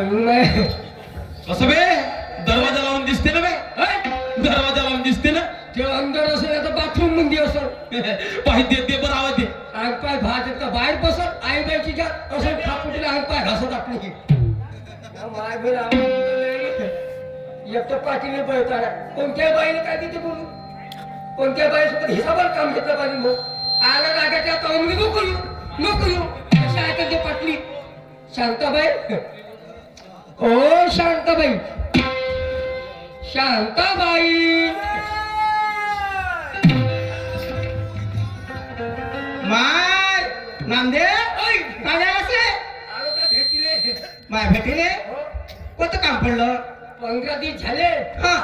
बघून नाही असं बे दरवाजा लावून दिसते ना बे दरवाजा लावून दिसते ना ते अंदर असेल आता बाथरूम मध्ये असेल पाहिजे ते बरं आवाज दे अंग पाय भात का बाहेर बसत आई बायची जात असं खापुटीला अंग पाय घासत आपली माय घर एकटं पाठीने पळताना कोणत्या बाईने काय तिथे बोलू कोणत्या बाईसोबत हिसाबात काम घेतलं पाहिजे मग आला रागाच्या आता मी नको येऊ अशा ऐकायची पाटली शांताबाई ओ शांताबाई शांताबाई माय नामदेव काय असे आलो का भेटीले माय भेटीले कोणतं काम पडलं 15 दिवस झाले हा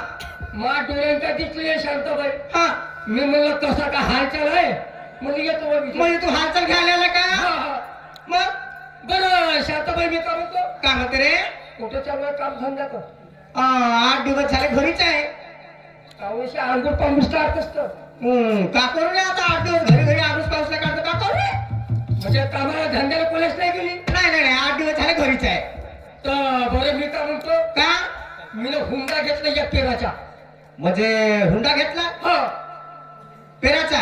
मा डोळ्यांका दिसले शांताबाई हा मी म्हणलं कसा का हालचाल आहे म्हणजे येतो बा विचार. म्हणजे तू हालचाल घ्यायला आला का हा, हा. मग बरं शांताबाई मी काय म्हणतो काय म्हणते रे कुठं चालू आहे काम धंदा कर 8 दिवस झाले घरीच आहे अवश्य अंगूर पांबूस काढत असतं का करू रे आता 8 दिवस घरी आडूस पाऊसला काढतो का करू रे म्हणजे कामाला धंद्याला कोणीच नाही गेली नाही 8 दिवस झाले घरीच आहे तर बरं मी काय म्हणतो का मी हुंडा घेतला या पेराचा म्हणजे हुंडा घेतला हा पेराचा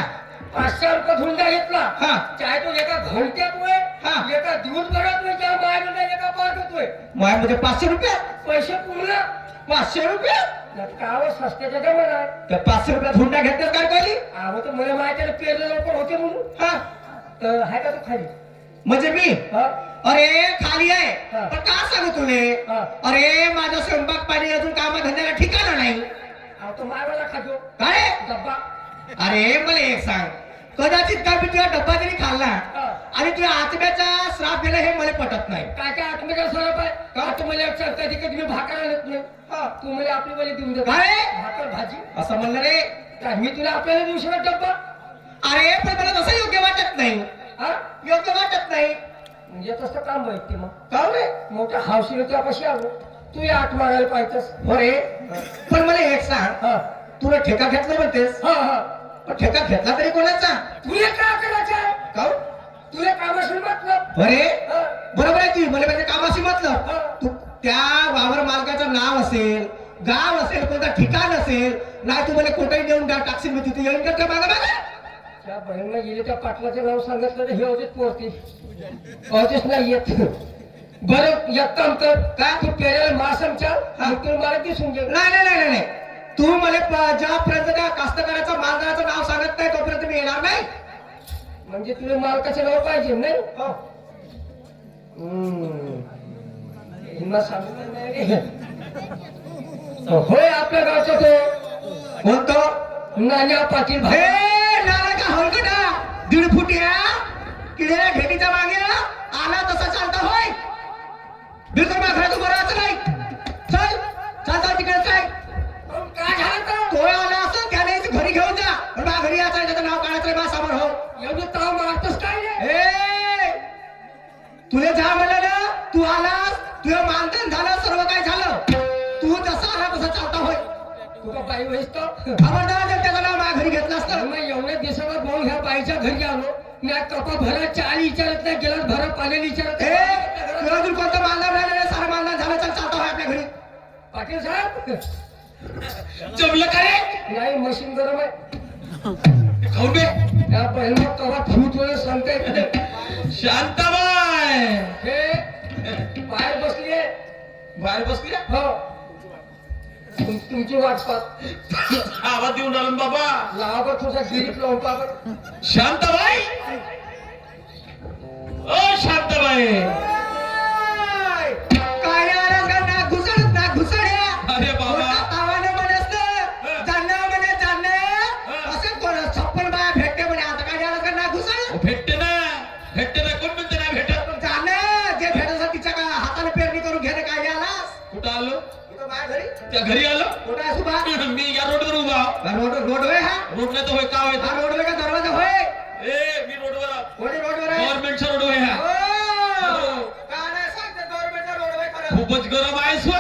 500 रुपयात हुंडा घेतला हा चाहे तो एका घंट्यात होय हा. एका दिवसभरात होय त्या बाहेर एका पाठवत होय माय म्हणजे 500 रुपये पैसे पुरला 500 रुपये काव स्वस्ताच्या जमाना आहे त्या 500 रुपयात हुंडा घेतल्यास काय कळली अहो तर मला माहिती आहे पेरले लवकर होते म्हणून हा तर आहे का तो खाली म्हणजे मी हा अरे खाली आहे हा. पण का सांगू तुले हा. अरे माझा स्वयंपाक पाणी अजून कामा धंद्याला ठिकाणा नाही अहो तो मायवाला खातो काय डब्बा अरे मला एक सांग कदाचित काय मी तुझा डब्बा जरी खाल्ला हा. आणि तुझ्या आत्म्याचा श्राप गेला हे मला पटत नाही काय काय आत्मका सरप आहे का तुम्हाला सांगता की तुम्ही भाकर आणत नाही हा. तू मला आपली वाली देऊन दे काय? भाकर भाजी असं म्हणलं रे काय मी तुला आपल्याला देऊ शकत डब्बा अरे पण मला तसं योग्य वाटत नाही हा योग्य वाटत नाही म्हणजे तसं काम माहिती मग का रे मोठ्या हावशीने तुझ्यापाशी आलो तू या आठ मारायला पाहिजेस अरे पण मला एक सांग हा तुला ठेका घेतला म्हणतेस हा हा पण ठेका घेतला तरी कोणाचा तुला काय करायचं आहे का तुला कामाशी मतलब अरे हा. बरोबर आहे ती मला म्हणजे कामाशी हा. मतलब तू त्या वावर मालकाचं नाव असेल गाव असेल कोणतं ठिकाण असेल नाही तू मला कुठेही नेऊन टाकशील मी तिथे येऊन का मागा मागा त्या बहिणीला गेले त्या पाटलाचं नाव सांगितलं तर हे होतेच पोहोचते होतेच नाही येत बरं एक काम कर का तू पेरेल मासम चाल हा. मग तुला मला दिसून घे नाही तू मला ज्यापर्यंत त्या कास्तकाराचं मालदाराचं नाव सांगत नाही तोपर्यंत मी येणार नाही म्हणजे तुला मालकाचं नाव पाहिजे नाही हो. हिंदा सांगितलं नाही रे. होय आपल्या गावचा तो कोणतो नाण्या पाटील हे भाई नाला का हलकटा 1.5 फूट या किडेला भेटीच्या मागे आला तसा चालता होय बिलकुल माझ्या तू बराच नाही चल तिकडे काय काय झालं तर तो आला असं त्याने घरी घेऊन जा पण बा घरी यायचं त्याचं नाव काढायचं बा समोर हो एवढं ताव मारतोस काय रे ए तुले जा म्हणलं ना तू आलास तुझं मानधन झालं सर्व काय झालं तू जसा आला तसा चालता होय तुका बाई वयस तो खबरदार जर त्याचं नाव माझ्या घरी घेतलं असतं मग एवढ्या दिवसावर भाऊ ह्या बाईच्या घरी आलो मी आज कपा भरा चाली विचारत नाही गेला भरा पाण्याला विचारत ए तुला अजून कोणतं मानधन राहिलं सारं मानधन झालं चल चालता होय आपल्या घरी पाटील साहेब जमलं का रे नाही मशीन गरम आहे खाऊन बे त्या बहिणीला कवा फूट वेळ सांगता येत नाही शांताबाई हे बाहेर बसलीये बाहेर बसली हो तुमची वाट पाहत आवाज देऊन आलो ना बाबा लावा तुझा गिरीत लावून पाहत शांताबाई ओ शांताबाई काय आलास का नाक घुसड्या अरे बाबा तावाने म्हणत जाणं असं कोण 56 बाया भेटते म्हणे आता काय आलास का नाक घुसड भेटते ना कोण म्हणते ना भेटत जाणं जे भेटत तिच्या का हाताने पेरणी करून घेणं काय आलास कुठं आलो इथं माझ्या घरी त्या घरी आलो कुठं आहेस उभा मी या रोडवर उभा रोड होय हा रोड नाही तर होय का होय हा रोड का दरवाजा होय ए मी रोडवर कोणी रोडवर आहे गव्हर्नमेंटचा रोड होय हा हो. का नाही सांगते गव्हर्नमेंटचा रोड होय खरं खूपच गरम आहे स्व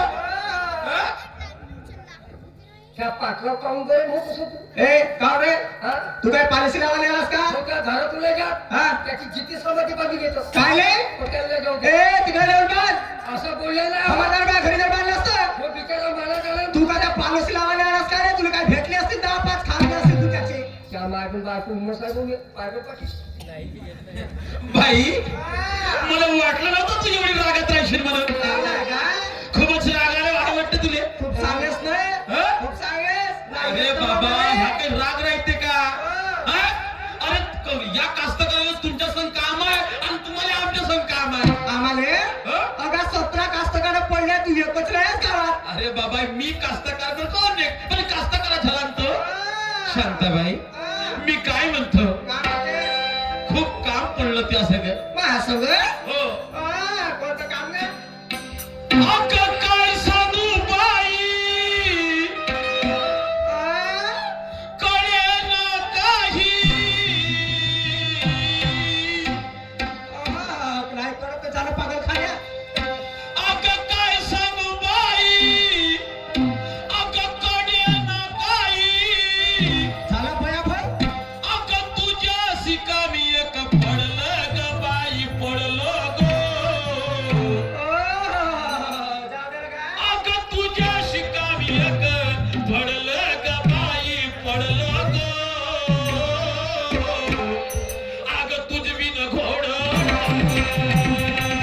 त्या पाठला काऊन गए मग कसं तू ए का रे हा तू काय पॉलिसी लावायला आलास का मग त्या घरातून लय जा हा त्याची जिती समाधी बांधून घेतो काय ले हॉटेलला जाऊ दे. ए तिकडे जाऊन बांध असं बोललेलं आहे. खबरदार बा घरी जर बांधलं असतं मग बिचारा मला झालं तू का त्या पॉलिसी लावायला आलास का रे तुला काय भेटले असतील 10-5 खाल्ले असतील तू त्याचे त्या मागून बायको मसाजून पायगो पाठी बाई मला वाटलं नव्हतं तू एवढी रागात राहशील म्हणून खूपच रागाने वाटतं तुले खूप सांगेस ना हं? खूप सांगेस अरे बाबा हा काही राग राहते का हा? अरे या कास्तकाराला तुमच्या संग काम आहे आणि तुम्हाला आमच्या संग काम आहे आम्हाला हं? अगा 17 कास्तकार पडल्या तू एकच राहस गावात अरे बाबा मी कास्तकार तर कोण नाही पण कास्तकारा झाला ना तो शांताबाई मी काय म्हणतो खूप काम पडलं त्या सगळं सगळं हो कोणतं काम नाही अगं काय सांगू बाई कळे ना काही काय करत झालं पागल खाण्या अगं काय सांगू बाई अगं कळे ना काही झालं भयाभय अगं तुझ्या शिकामी एक पडलं ग बाई पडलो गो अगं तुझ्या शिकामी एक पडलं ग बाई पडलो गो अगं तुझ बिन घोड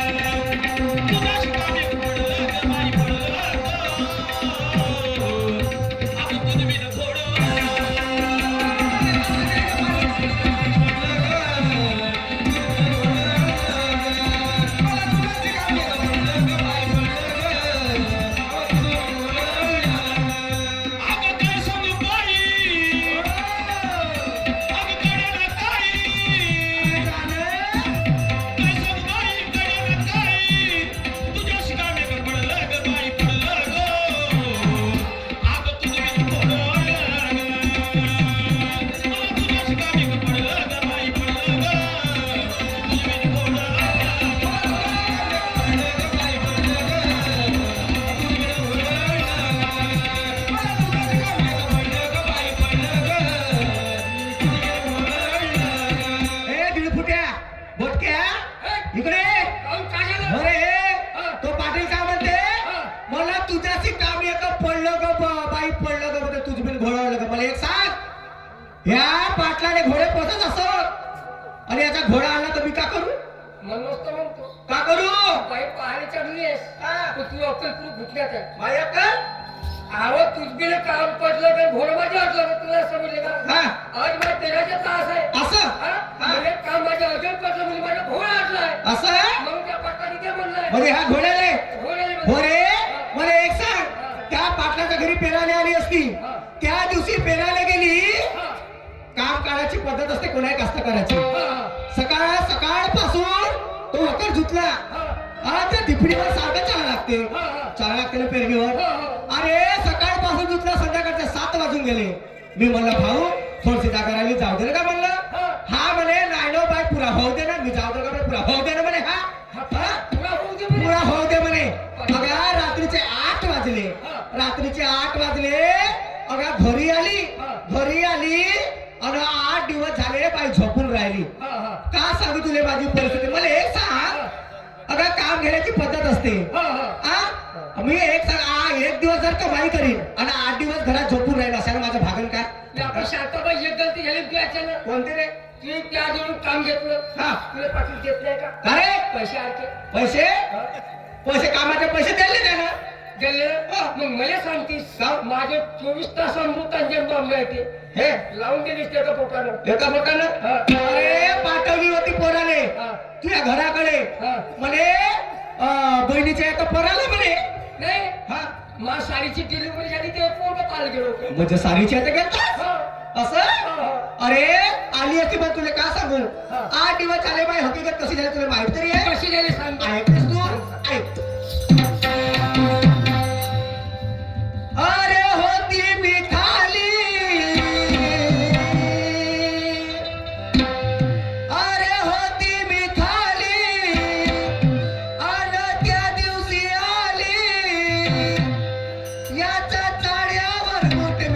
तुझ्या शिकामी एक पडलं ग बाई पडलं गो अगं तुझ बिन घोड अगं काय सांगू बाई अगं कडे ना काही काय सांगू बाई कडे ना काही तुझ्या शिकामी एक पडलं ग बाई पडलं गो अगं तुझ बिन घोड तुझ्या शिकामी एक पडलं ग बाई पडलं ग तुझ बिन घोड ए दिलफुट्या बोटक्या इकडे काऊन काय झालं अरे तो पाटील काय म्हणते हा. मला तुझ्याशी काम एक पडलं ग बाई पडलं ग म्हणजे तुझ बिन घोडावलं ग मला एक सांग ह्या पाटलाने घोडे पोसत असो आणि याचा घोडा आला तर मी का करू म्हणूनच तर म्हणतो का करू बाई पाहायला चढली आहेस हा. तर तू अक्कल घुटल्यात आहे माझ्या का आवं तुझबीला काम पडलं तर घोडं माझ्या वाटलं का तुला समजले का हा आज माझ्या तेराचा तास आहे असं हा? हा. म्हणजे काम माझ्या अजून पडलं म्हणजे माझा घोडा आटलाय असं आहे? म्हणून त्या पाटलाने काय म्हणलंय म्हणजे हा घोड्याले घोड्याने हो म्हणलं. रे मला एक सांग त्या पाटलाच्या घरी पेरायला आली असती हा. त्या दिवशी पेरायला गेली हा. काम काढायची पद्धत असते कोणाही कास्तकाराची हा, हा. सकाळपासून तो वकर झुतला हा. हा त्या दिपडीवर सारखं चाला लागते हा, हा. चाला लागते ना पेरणीवर हा, हा. अरे सकाळपासून झुतला संध्याकाळच्या 7 वाजून गेले मी म्हणलं भाऊ थोडीशी जागा राहिली जाऊ दे ना का म्हणलं हा. हा म्हणे नाही नो बाय पुरा होऊ दे ना मी जाऊ दे का म्हणे, पुरा होऊ दे ना म्हणे हा हा? तुला होऊ दे म्हणे. पुरा होऊ दे म्हणे अगा रात्रीचे 8 वाजले हा. रात्रीचे 8 वाजले अगा घरी आली हा. घरी आली आणि 8 दिवस झाले बाई झोपून राहिली हा, हा. का सांगू तुला माझी परिस्थिती मला एक सांग अगं काम घेण्याची पद्धत असते हा, हा. मी एक दिवस जर कमाई करीन आणि 8 दिवस घरात झोपून राहील अशाने माझं भागन काय ते आपण शांताबाई एक गलती झाली तू अचानक कोणते रे तू त्या जवळून काम घेतलं हा. तुला पाठवून देत नाही का अरे पैसे आलते पैसे हा. पैसे कामाचे पैसे दिले त्यानं गेले मग मला सांगतीस माझे 24 तास अमृतांजन बॉम्बे आहे ते हे लावून दिलीस त्याच्या पोटानं एका बोटानं हा. अरे पाठवली होती पोराने हा. तुझ्या घराकडे हा. म्हणे बहिणीच्या एका पोराला म्हणे नाही हा मा साडीची डिलिव्हरी झाली ते पोरग पाल गेलो होतो. म्हणजे सारीच्या आता गेलतास हा. असं हा, हा. अरे आली असती पण तुला का सांगू हा. 8 दिवस झाले बाई हकीकत कशी झाली तुला माहित तरी आहे कशी झाली सांग ऐकतेस तू ऐक अरे होती मी खाली अरे होती मी खाली आणि त्या दिवशी आली याच्या चाड्यावर मोठे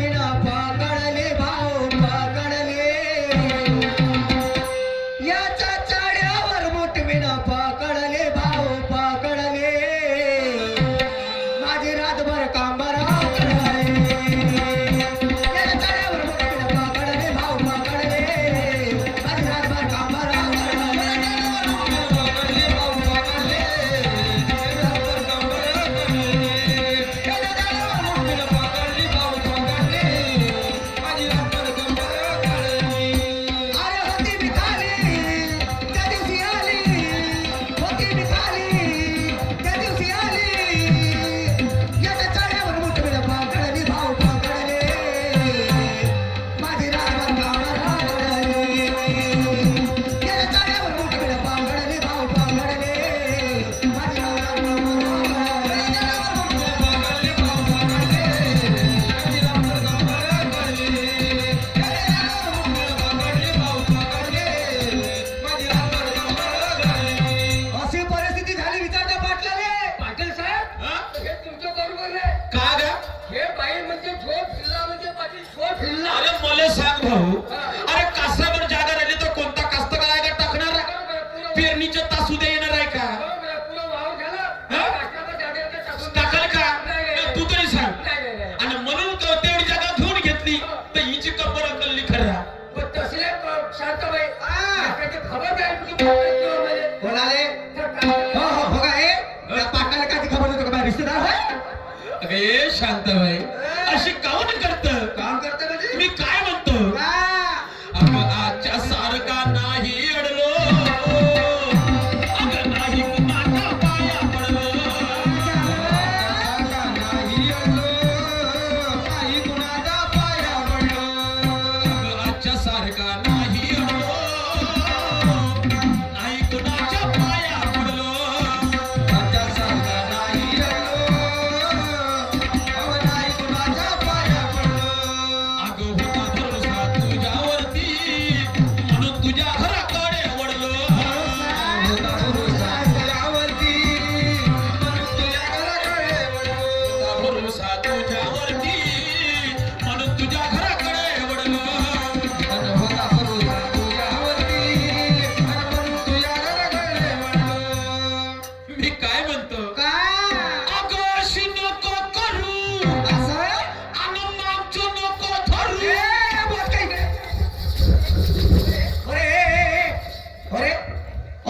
भाऊ अरे कासावर जागा राहिली तर कोणता कास्तकार आहे का टाकणार पेरणीचे तास उद्या येणार आहे का टाकाल का तू तरी सांग आणि म्हणून तेवढी जागा घेऊन घेतली तर हिची कंबर कल्ली खरा शांताबाई कोणाले हो हो हो काय त्या पाटाला काय खबर होतो का बाई रिश्तेदार होय अगे शांताबाई अशी काऊन करत काम करते म्हणजे मी काय म्हणतो का? अगं आजच्या सारखा नाही अडलो अगं नाही कुणाच्या पाया पडलो नाही अडलो, काही कुणाच्या पाया पडलो. अगं आजच्या सारखा नाही अडलो नाही कुणाच्या पाया पडलो आजच्या सारखा नाही अडलो, अहो नाही कुणाच्या पाया पडलो. अगं होता भरोसा तुझ्यावरती म्हणून तुझ्या घराकडे वळलो होता भरोसा तुझ्यावरती, म्हणून तुझ्या घराकडे वळलो. होता भरोसा तुझ्यावरती म्हणून तुझ्या घराकडे वळलो आणि होता भरोसा तुझ्यावरती, म्हणून तुझ्या घराकडे वळलो. मी काय म्हणतो का? अगं अशी नको करू असं? आणि मागचं नको धरू ए, बोल काय इकडे. अरे, अरे,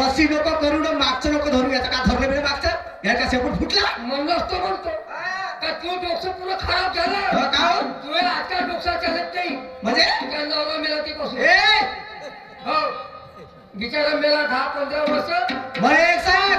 अशी नको करू ना मागचं नको धरू याचं का धरलं म्हणजे मागचं याचा शेपूट फुटला म्हणूनच तो म्हणतो का तू डोकं पुरं खराब झालं हो का हो? तुला आता डोकसा चालत नाही म्हणजे तुझ्या नवरा मेला ते पासून ए हो बिचारा मेला 10-15 वर्ष बरं एक सांग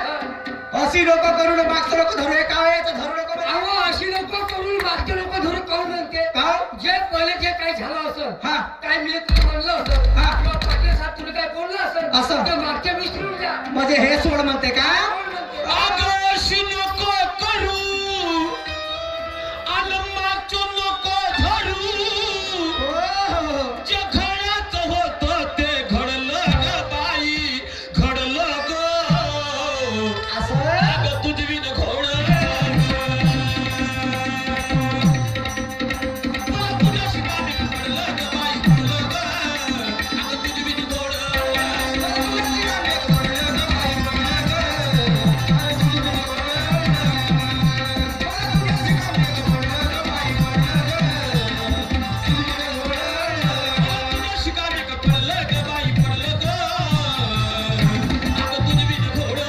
अशी नको करू ना मागचं नको धरू हे का हो? याचं धरू नको म्हणजे? अहो अशी लोक करून मागचे लोक धरून काऊन म्हणते का हो? जे पहिले जे काही झालं असं हा काय मी तुला म्हणलं होतं हा. किंवा पाटील साहेब तुला काय बोललं असं. असं ते मागच्या विसरून जा म्हणजे हे सोड म्हणते का कोण म्हणते? अगं अशी नको करू आणि मागचं नको धरू हो. जे घडाचं होतं ते घडलं ग बाई घडलं ग असं अगं तुझी घोड तुझ्याशी कामी घडलं ग बाई घडलं ग अगं तुझी घोड तुझ्याशी कामी पडलं ग बाई पडलं ग अगं तुझी घोड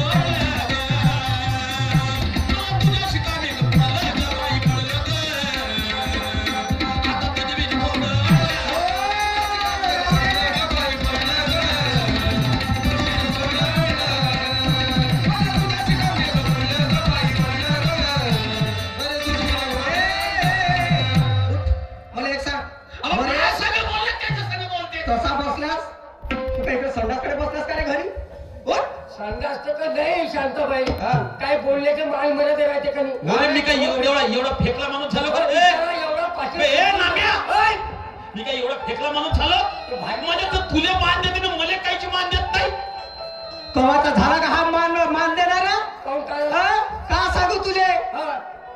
तुझ्याशी कामी पडलं ग बाई पडलं ग आता तुझी घोड मला एक सांग अहो मला काय सगळं बोलले त्याच्या संग बोलते तसा बसलास तू काय इकडे संडासकडे बसलास का रे घरी बोल संडास तर का नाही शांताबाई हा. काय बोलण्याचे मान मर्यादा राहते का नाही? अरे मी काय एवढा फेकला माणूस झालो का रे? बिचारा एवढा पाटील ए, नाम्या! ओय! मी काय एवढा फेकला माणूस झालो म्हणजे तर तुले मान देते ना मला कायची मान देत नाही कवाचा झाला का हा मान देणारा काहून काय हा? का सांगू तुले हा.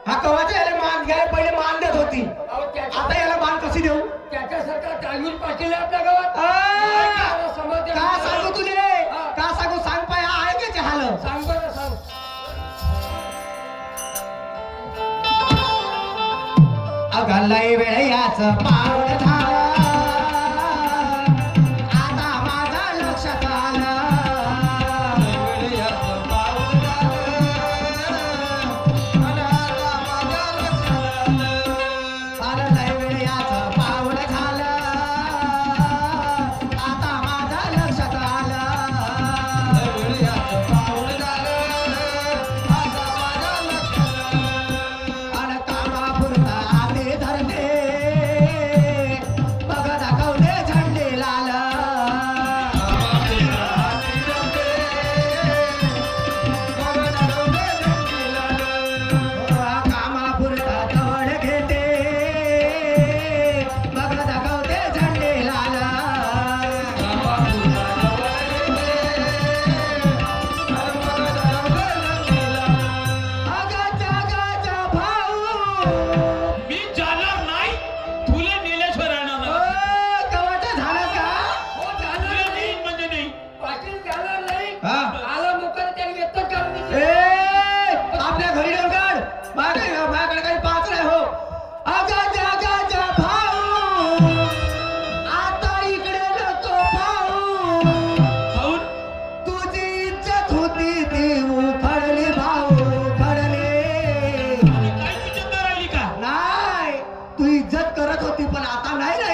हा कवाचा याला मान घ्यायला पहिले मान देत होती अहो, आता याला मान कशी देऊ त्याच्यासारखा तालमीर पाटील आहे आपल्या गावात आ! समाज का सांगू तुले का सांगू सांग पाय हा आहे की हाल सांग बरं सांग अगलय वेळ याच पाऊल झालं आता माझा लक्षात आलं वेळ याचं पाऊल झालं आणि आता माझ्या लक्षात आलं अगलय वेळ याचं पाऊल झालं आता माझ्या लक्षात आलं वेळ याचं पाऊल झालं आता माझ्या लक्षात आलं आणि कामापुरता आम्ही धरते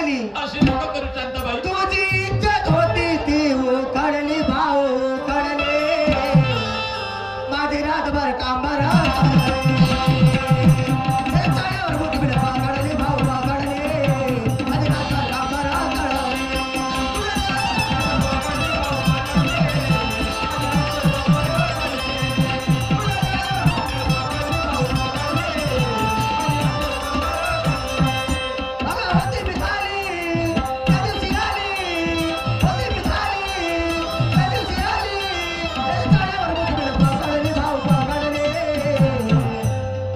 केली अशी नको करू शांताबाई. तुझी इज्जत होती ती उखडली भाऊ उखडले माझी रातभर कांबार चाळ्यावर मुठभर पाकडले भाऊ पाकडले माझी रातभर कांबार होती मिसाली त्या दिवशी आली होती मिसाली त्या दिवशी आली चाळ्यावर मुठभर पाकडले भाऊ पाकडले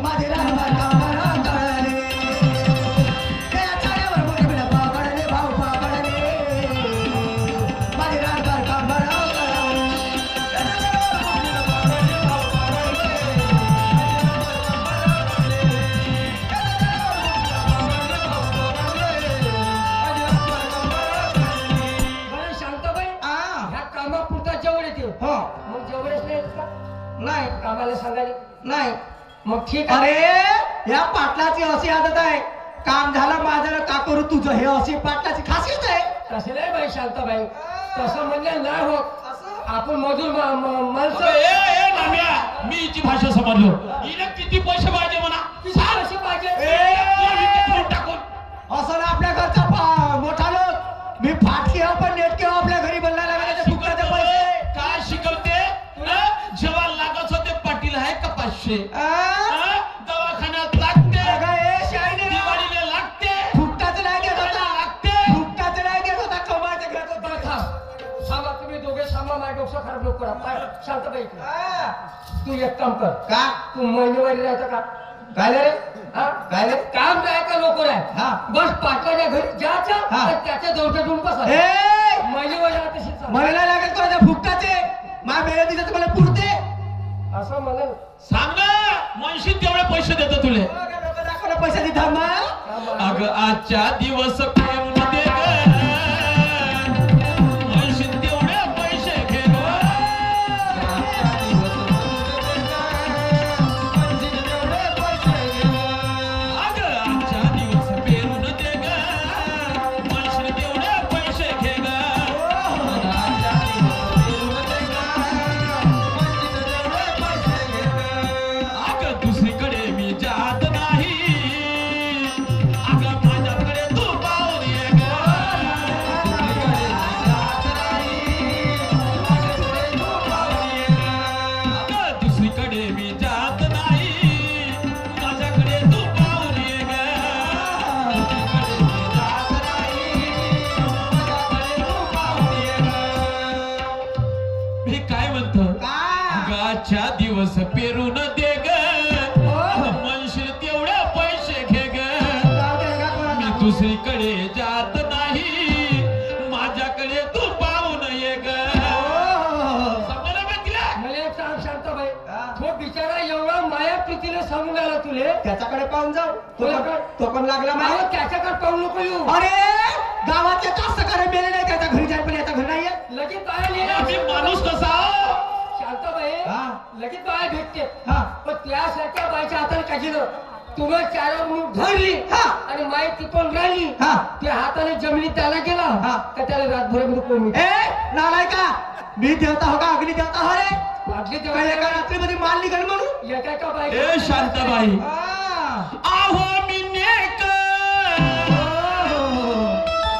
माझी रातभर कांबार काढले त्या चाळ्यावर मुठभर पाकडले भाऊ पाकडले माझी रातभर कांबार बरं शांताबाई ह्या कामापुरता जेवढ येते हो मग जेवढेच नाही येत का नाही कामाला सांगायला नाही मग ठीक आहे अरे या पाटलाची अशी आदत आहे काम झालं माझं का करू तुझं हे अशी पाटलाची खासियत आहे तसं नाही बाई शांताबाई तसं म्हणलं नाही होत आपण मजूर माणसं ए नाम्या, मी हिची भाषा समजलो. हिला किती पैसे पाहिजे म्हणा किती पैसे पाहिजे तुला मी किती टाकून असं ना आपल्या घरचा मोठा लोक मी फाटकी हो पण नेटके हो आपल्या घरी बनला लागायचे फुकटाचे पैसे काय शिकवते तुला? जेव्हा लागत होते पाटील आहे का 500? आ? दवाखान्यात लागते, अगं ए शायने दिवाळीला लागते, फुकटाचं नाही देत होता लागते. फुकटाचं नाही देत होता कमायचं घेत होता बरं थांबा तुम्ही दोघे थांबा माझ्या डोकं खराब नको करा पाय शांताबाई इकडे. आ? तू एक काम कर का तू महिनेवारी राहतो का काय रे हा? काय रे काम नाही का लोक हा. नाही बस पाटलाच्या घरी जायचं हा. आणि त्याच्या जवळच्या घेऊन बसा ए महिनेवारी राहत असेल चालेल. मला नाही लागत कोणाच्या फुकटाचे माझ्या मेरे दिवसाचं मला पुरते असं मला सांग ना, म्हणशील तेवढे पैसे देतो तुले. दाखवलं पैशाची धामा अगं आजच्या दिवस प्रेम दे ग, म्हणशील तेवढे पैसे घे ग. अगं आजच्या दिवस पेरून दे ग, म्हणशील तेवढे पैसे घे ग. अगं दुसरीकडे मी जात नाही, अगं माझ्याकडे तू पाहून ये ग. अगं दुसरीकडे मी जात नाही, माझ्याकडे तू पाहून ये ग. मी काय म्हणतो, अगाच्या दिवस पेरून दे ग, म्हणशील तेवढे पैसे घे ग. मी दुसरीकडे जात नाही, माझ्याकडे तू पाहून ये ग. समजलं का तिला? मला एक सांग शांताबाई हा. तो बिचारा एवढा माया प्रीतीने सांगून आला तुले त्याच्याकडे पाहून जाऊ तुझ्याकडे? तो पण लागला मला मला त्याच्याकडे पाहू नको येऊ अरे गावातले कास्तकार मेले नाही त्याच्या घरी जाईल पण याच्या घरी नाही येत. लगेच बाया मी लिहिल्या माणूस कसा शांताबाई हा. लगेच बाया भेटते हा. पण त्यासारख्या बायच्या हाताने काढलं तुम्हाला चार मूठ धरली हा. आणि माय ती पण राहिली हा. त्या हाताने जमिनीत त्याला गेला हा. का त्याला रातभर कोणी ए नालाय का मी देवता हो का अग्नी देवता हो रे वाटले काय तेव्हा एका रात्रीमध्ये माल निघाल म्हणून एका का बाई ए शांताबाई, आ. आहो मी नेक, ओ.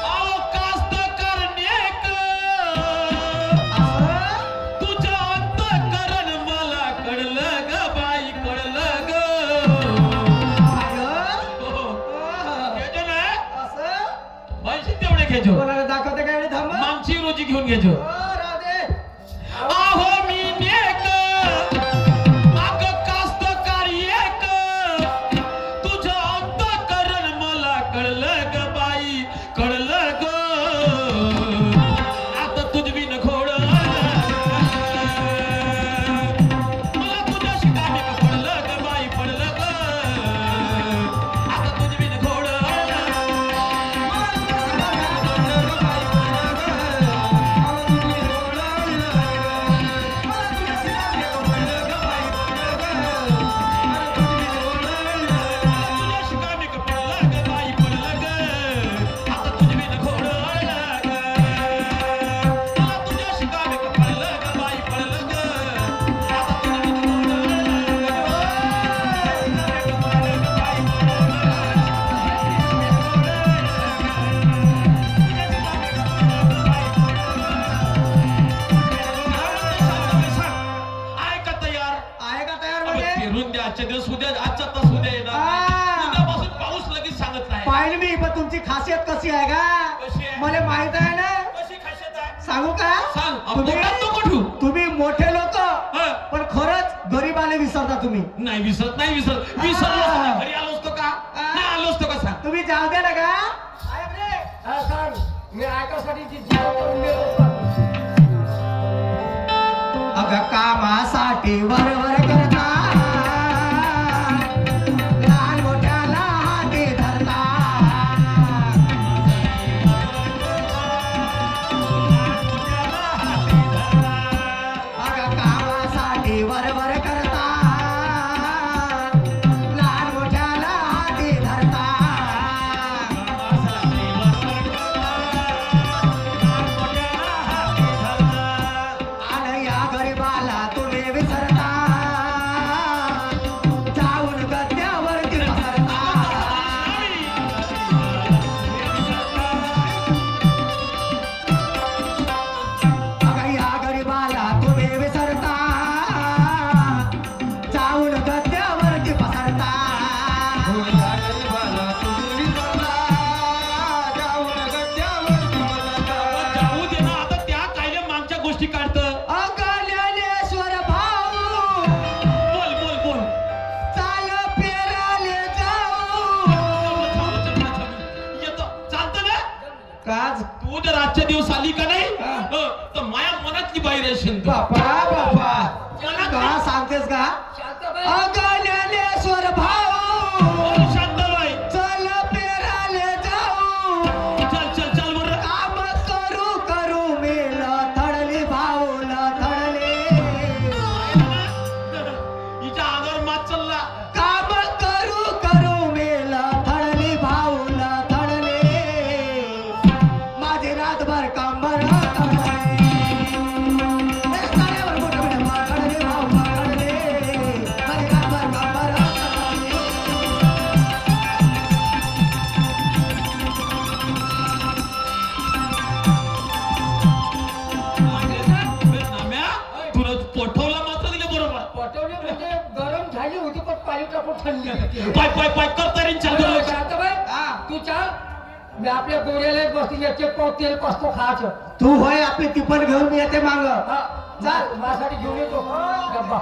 आहो कास्तकार नेक, असं? तुझं अंतःकरण मला कळलं ग बाई, कळलं ग. अगं. हो. ओ. घेजो ना, असं? म्हणशील तेवढे घेजो, कोणाला दाखवते काय रे थांब मागची रोजी घेऊन घेजो. राधे आहो मी नेक, माग कास्तकार एक, तुझं अंतःकरण मला कळलं ग बाई, कळलं ग. आता तुझविन घोड मला तुझ्याशी काय का पडलं ग बाई, पडलं ग. आता तुझविन घोड मला खासियत कशी आहे कशी का आहे? मला माहित आहे ना कशी खासियत आहे सांगू का सांग तुम्ही आपण नको ठेवू तुम्ही मोठे लोक हा. पण खरंच गरीबाले विसरता तुम्ही नाही विसरत विसरलो असतो का? घरी आलो असतो का नाही आलो असतो का सांग तुम्ही जाऊ द्या ना का हा सांग मी ऐकासाठी ती जीव करून गेलो होतो. अगं कामासाठी वरवर करता लहान मोठ्याला हाती धरता अगं कामासाठी वरवर करता लहान मोठ्याला हाती धरता आणि या गरीबाला तुम्ही विसरता जाऊन गद्द्यावरती पसरता अगं या गरीबाला तुम्ही विसरता जाऊन गद्द्यावरती पसरता जाऊ दे ना आता त्या कायले मागच्या गोष्टी काढत अगं ज्ञानेश्वर भाऊ बोल चाल पेराले जाऊ येतो चालतं ना काज तू जर आजच्या दिवस आली का नाही हा. तर माया मनातली बाहेर येशील तू. बापा मनातली. का सांगतेस का शांताबाई अगं ज्ञानेश्वर भाऊ बोल शांताबाई चल पेराले जाऊ चल बरं काम करू करू मेल थडली भाऊल थडले हिच्या अंगावर मात चालला काम करू करू मेल थडली भाऊल थडले माझे रातभर कंबर थडले साऱ्यावर मोठं मोठं थडले भाऊ थडले माझे रातभर कंबर थडले नाम्या तुला पोठवला मात्र दिले बरोबर पटवली म्हणजे गरम झाली होती पण पाणी टाकून थंडी होती. पाय करता रे चाल बरोबर शांताबाई हा. तू चाल मी आपल्या गोऱ्याला बसली याचे पाव तेल पाचतो खायचं तू होय आपली टिपण घेऊन येते मांग हा चाल माझ्यासाठी घेऊन येतो डब्बा